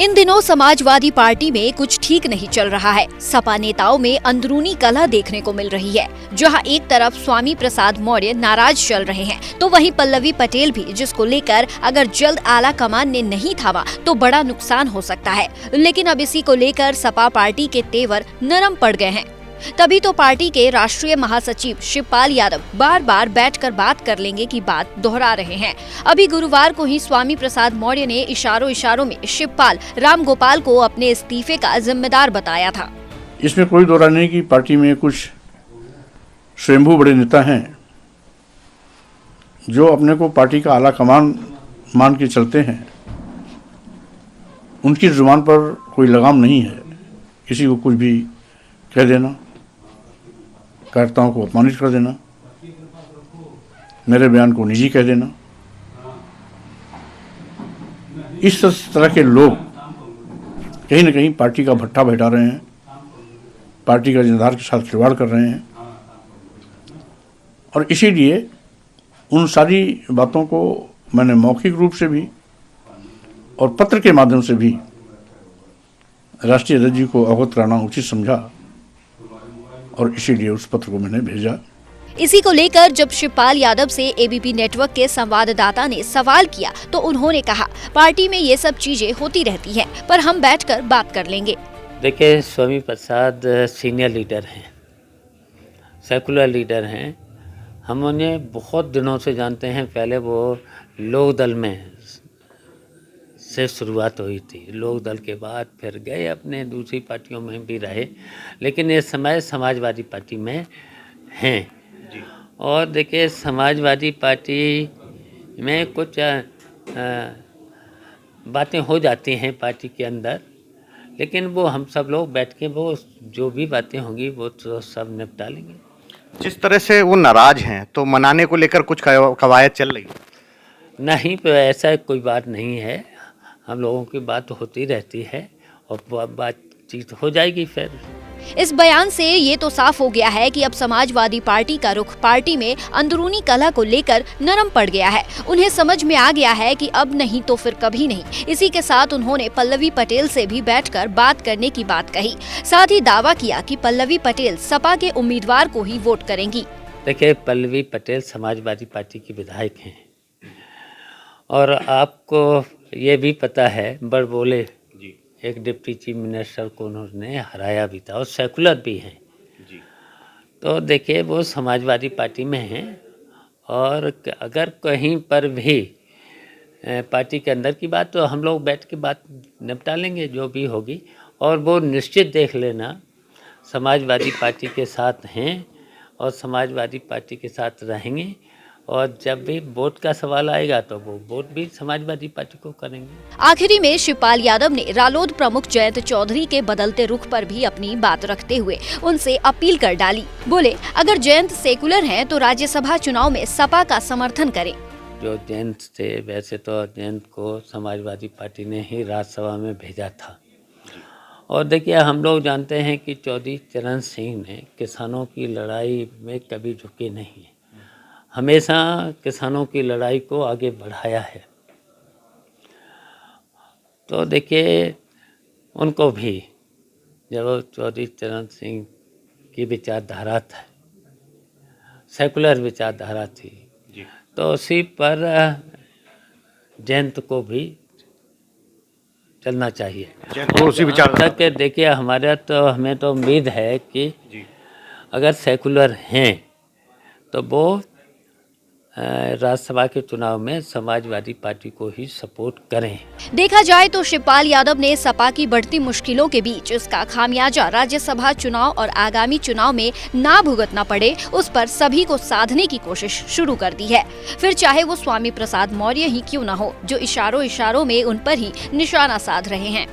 इन दिनों समाजवादी पार्टी में कुछ ठीक नहीं चल रहा है। सपा नेताओं में अंदरूनी कलह देखने को मिल रही है। जहां एक तरफ स्वामी प्रसाद मौर्य नाराज चल रहे हैं, तो वहीं पल्लवी पटेल भी, जिसको लेकर अगर जल्द आला कमान ने नहीं थामा तो बड़ा नुकसान हो सकता है। लेकिन अब इसी को लेकर सपा पार्टी के तेवर नरम पड़ गए हैं। तभी तो पार्टी के राष्ट्रीय महासचिव शिवपाल यादव बार बार बैठकर बात कर लेंगे की बात दोहरा रहे हैं। अभी गुरुवार को ही स्वामी प्रसाद मौर्य ने इशारों में शिवपाल रामगोपाल को अपने इस्तीफे का जिम्मेदार बताया था। इसमें कोई दो राय नहीं कि पार्टी में कुछ स्वयंभू बड़े नेता हैं जो अपने को पार्टी का आला कमान मान के चलते हैं। उनकी जुबान पर कोई लगाम नहीं है। किसी को कुछ भी कह देना, कार्यकर्ताओं को अपमानित कर देना, मेरे बयान को निजी कह देना। इस तरह के लोग कहीं न कहीं पार्टी का भट्टा बैठा रहे हैं, पार्टी का जनधार के साथ खिलवाड़ कर रहे हैं। और इसीलिए उन सारी बातों को मैंने मौखिक रूप से भी और पत्र के माध्यम से भी राष्ट्रीय अध्यक्ष जी को अवगत कराना उचित समझा और इसीलिए उस पत्र को मैंने भेजा। इसी को लेकर जब शिवपाल यादव से एबीपी नेटवर्क के संवाददाता ने सवाल किया तो उन्होंने कहा, पार्टी में ये सब चीजें होती रहती हैं, पर हम बैठकर बात कर लेंगे। देखिए, स्वामी प्रसाद सीनियर लीडर हैं, सेकुलर लीडर हैं। हम उन्हें बहुत दिनों से जानते हैं। पहले वो लोक दल में से शुरुआत हुई थी। लोक दल के बाद फिर गए अपने दूसरी पार्टियों में भी रहे, लेकिन इस समय समाजवादी पार्टी में हैं। और देखिए, समाजवादी पार्टी में कुछ बातें हो जाती हैं पार्टी के अंदर, लेकिन वो हम सब लोग बैठ के वो जो भी बातें होंगी वो तो सब निपटा लेंगे। जिस तरह से वो नाराज हैं, तो मनाने को लेकर कुछ कवायद चल रही? नहीं, तो ऐसा कोई बात नहीं है। हम लोगों की बात होती रहती है और बातचीत हो जाएगी। फिर इस बयान से ये तो साफ हो गया है कि अब समाजवादी पार्टी का रुख पार्टी में अंदरूनी कलह को लेकर नरम पड़ गया है। उन्हें समझ में आ गया है कि अब नहीं तो फिर कभी नहीं। इसी के साथ उन्होंने पल्लवी पटेल से भी बैठकर बात करने की बात कही। साथ ही दावा किया कि पल्लवी पटेल सपा के उम्मीदवार को ही वोट करेंगी। देखिए, पल्लवी पटेल समाजवादी पार्टी की विधायक हैं और आपको ये भी पता है, बड़बोले एक डिप्टी चीफ मिनिस्टर को उन्होंने हराया भी था और सेकुलर भी हैं। तो देखिए, वो समाजवादी पार्टी में हैं और अगर कहीं पर भी पार्टी के अंदर की बात, तो हम लोग बैठ के बात निपटा लेंगे जो भी होगी। और वो निश्चित देख लेना, समाजवादी पार्टी के साथ हैं और समाजवादी पार्टी के साथ रहेंगे। और जब भी वोट का सवाल आएगा तो वो वोट भी समाजवादी पार्टी को करेंगे। आखिरी में शिवपाल यादव ने रालोद प्रमुख जयंत चौधरी के बदलते रुख पर भी अपनी बात रखते हुए उनसे अपील कर डाली। बोले, अगर जयंत सेकुलर हैं तो राज्यसभा चुनाव में सपा का समर्थन करें। जो जयंत थे, वैसे तो जयंत को समाजवादी पार्टी ने ही राज्यसभा में भेजा था। और देखिए, हम लोग जानते हैं कि चौधरी चरण सिंह ने किसानों की लड़ाई में कभी झुके नहीं, हमेशा किसानों की लड़ाई को आगे बढ़ाया है। तो देखिए, उनको भी जब चौधरी चरण सिंह की विचारधारा था, सेकुलर विचारधारा थी, तो उसी पर जयंत को भी चलना चाहिए। तो उसी विचारधारा तक देखिए, हमें तो उम्मीद है कि अगर सेकुलर हैं तो वो राज्यसभा के चुनाव में समाजवादी पार्टी को ही सपोर्ट करें। देखा जाए तो शिवपाल यादव ने सपा की बढ़ती मुश्किलों के बीच इसका खामियाजा राज्यसभा चुनाव और आगामी चुनाव में ना भुगतना पड़े, उस पर सभी को साधने की कोशिश शुरू कर दी है। फिर चाहे वो स्वामी प्रसाद मौर्य ही क्यों न हो, जो इशारों में उन पर ही निशाना साध रहे हैं।